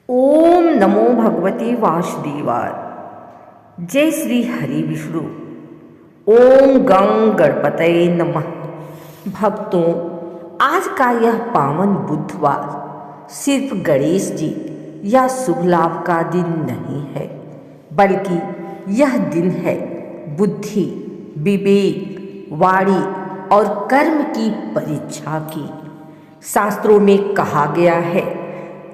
ओम नमो भगवते वासुदेवाय। जय श्री हरि विष्णु। ओम गं गणपतये नमः। भक्तों, आज का यह पावन बुधवार सिर्फ गणेश जी या शुभ लाभ का दिन नहीं है, बल्कि यह दिन है बुद्धि, विवेक, वाणी और कर्म की परीक्षा की। शास्त्रों में कहा गया है,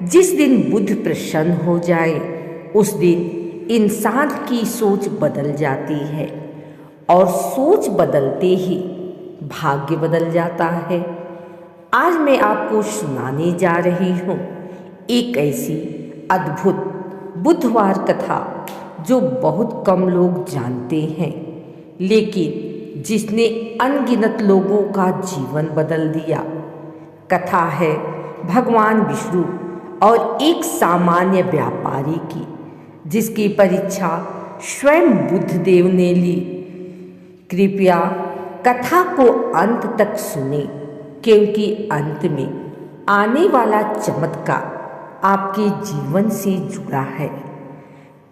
जिस दिन बुध प्रसन्न हो जाए उस दिन इंसान की सोच बदल जाती है और सोच बदलते ही भाग्य बदल जाता है। आज मैं आपको सुनाने जा रही हूँ एक ऐसी अद्भुत बुधवार कथा जो बहुत कम लोग जानते हैं, लेकिन जिसने अनगिनत लोगों का जीवन बदल दिया। कथा है भगवान विष्णु और एक सामान्य व्यापारी की, जिसकी परीक्षा स्वयं बुद्धदेव ने ली। कृपया कथा को अंत तक सुने, क्योंकि अंत में आने वाला चमत्कार आपके जीवन से जुड़ा है।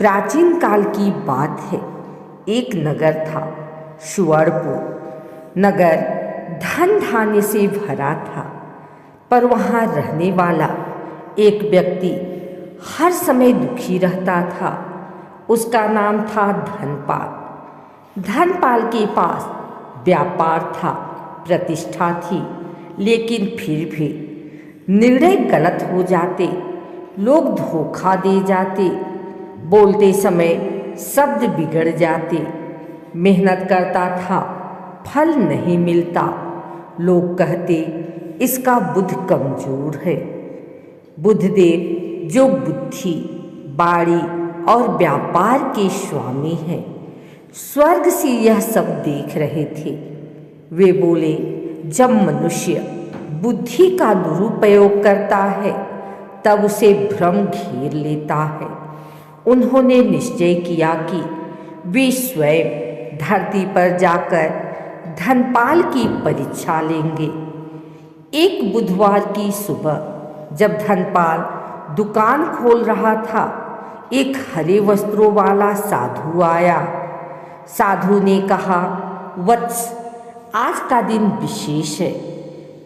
प्राचीन काल की बात है। एक नगर था, सुवर्णपुर। नगर धन धान्य से भरा था, पर वहाँ रहने वाला एक व्यक्ति हर समय दुखी रहता था। उसका नाम था धनपाल। धनपाल के पास व्यापार था, प्रतिष्ठा थी, लेकिन फिर भी निर्णय गलत हो जाते, लोग धोखा दे जाते, बोलते समय शब्द बिगड़ जाते। मेहनत करता था, फल नहीं मिलता। लोग कहते इसका बुद्धि कमजोर है। बुद्धदेव जो बुद्धि, वाणी और व्यापार के स्वामी हैं, स्वर्ग से यह सब देख रहे थे। वे बोले, जब मनुष्य बुद्धि का दुरुपयोग करता है तब उसे भ्रम घेर लेता है। उन्होंने निश्चय किया कि वे स्वयं धरती पर जाकर धनपाल की परीक्षा लेंगे। एक बुधवार की सुबह जब धनपाल दुकान खोल रहा था, एक हरे वस्त्रों वाला साधु आया। साधु ने कहा, वत्स, आज का दिन विशेष है,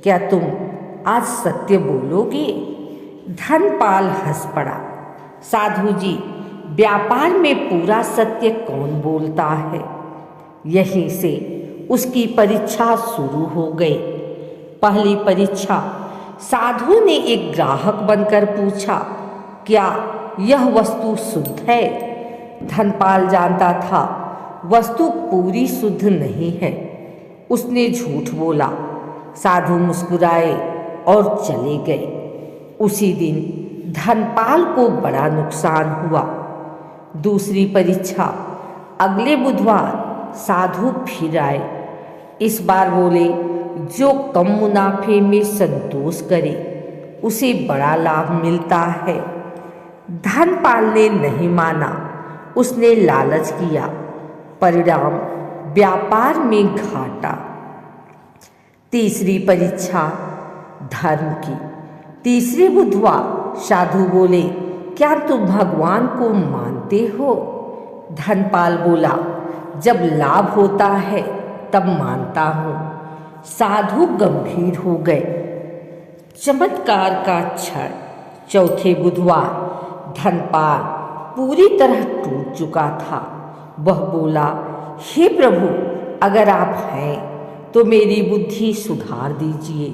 क्या तुम आज सत्य बोलोगे? धनपाल हंस पड़ा। साधु जी, व्यापार में पूरा सत्य कौन बोलता है? यहीं से उसकी परीक्षा शुरू हो गई। पहली परीक्षा, साधु ने एक ग्राहक बनकर पूछा, क्या यह वस्तु शुद्ध है? धनपाल जानता था वस्तु पूरी शुद्ध नहीं है। उसने झूठ बोला। साधु मुस्कुराए और चले गए। उसी दिन धनपाल को बड़ा नुकसान हुआ। दूसरी परीक्षा, अगले बुधवार साधु फिर आए। इस बार बोले, जो कम मुनाफे में संतोष करे उसे बड़ा लाभ मिलता है। धनपाल ने नहीं माना। उसने लालच किया। परिणाम, व्यापार में घाटा। तीसरी परीक्षा, धर्म की। तीसरे बुधवार साधु बोले, क्या तुम भगवान को मानते हो? धनपाल बोला, जब लाभ होता है तब मानता हूँ। साधु गंभीर हो गए। चमत्कार का क्षण। चौथे बुधवार धनपाल पूरी तरह टूट चुका था। वह बोला, हे प्रभु, अगर आप हैं तो मेरी बुद्धि सुधार दीजिए।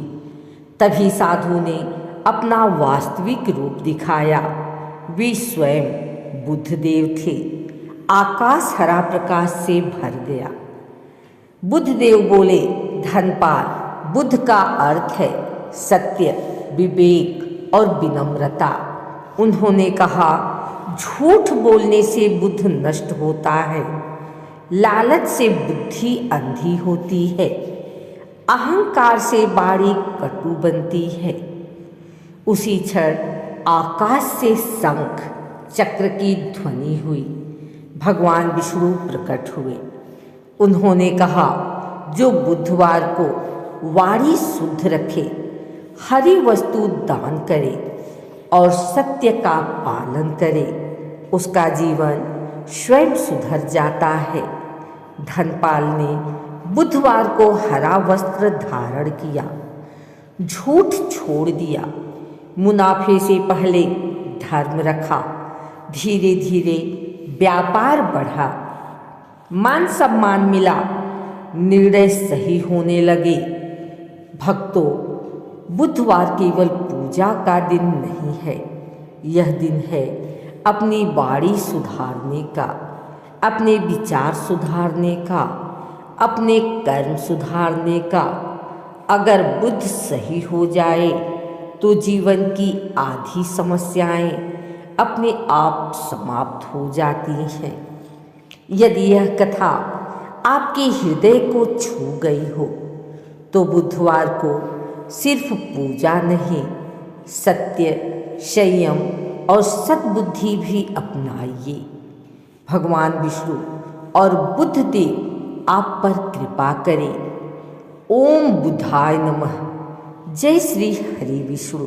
तभी साधु ने अपना वास्तविक रूप दिखाया। वे स्वयं बुद्धदेव थे। आकाश हरा प्रकाश से भर गया। बुद्धदेव बोले, धनपाल, बुद्ध का अर्थ है सत्य, विवेक और विनम्रता। उन्होंने कहा, झूठ बोलने से बुद्ध नष्ट होता है, लालच से बुद्धि अंधी होती है, अहंकार से वाणी कटु बनती है। उसी क्षण आकाश से शंख चक्र की ध्वनि हुई। भगवान विष्णु प्रकट हुए। उन्होंने कहा, जो बुधवार को वाणी शुद्ध रखे, हरी वस्तु दान करे और सत्य का पालन करे, उसका जीवन स्वयं सुधर जाता है। धनपाल ने बुधवार को हरा वस्त्र धारण किया, झूठ छोड़ दिया, मुनाफे से पहले धर्म रखा। धीरे धीरे व्यापार बढ़ा, मान सम्मान मिला, निर्णय सही होने लगे। भक्तों, बुधवार केवल पूजा का दिन नहीं है, यह दिन है अपनी वाणी सुधारने का, अपने विचार सुधारने का, अपने कर्म सुधारने का। अगर बुद्ध सही हो जाए तो जीवन की आधी समस्याएं अपने आप समाप्त हो जाती हैं। यदि यह कथा आपके हृदय को छू गई हो तो बुधवार को सिर्फ पूजा नहीं, सत्य, संयम और सद्बुद्धि भी अपनाइए। भगवान विष्णु और बुद्ध देव आप पर कृपा करें। ओम बुद्धाय नमः। जय श्री हरि विष्णु।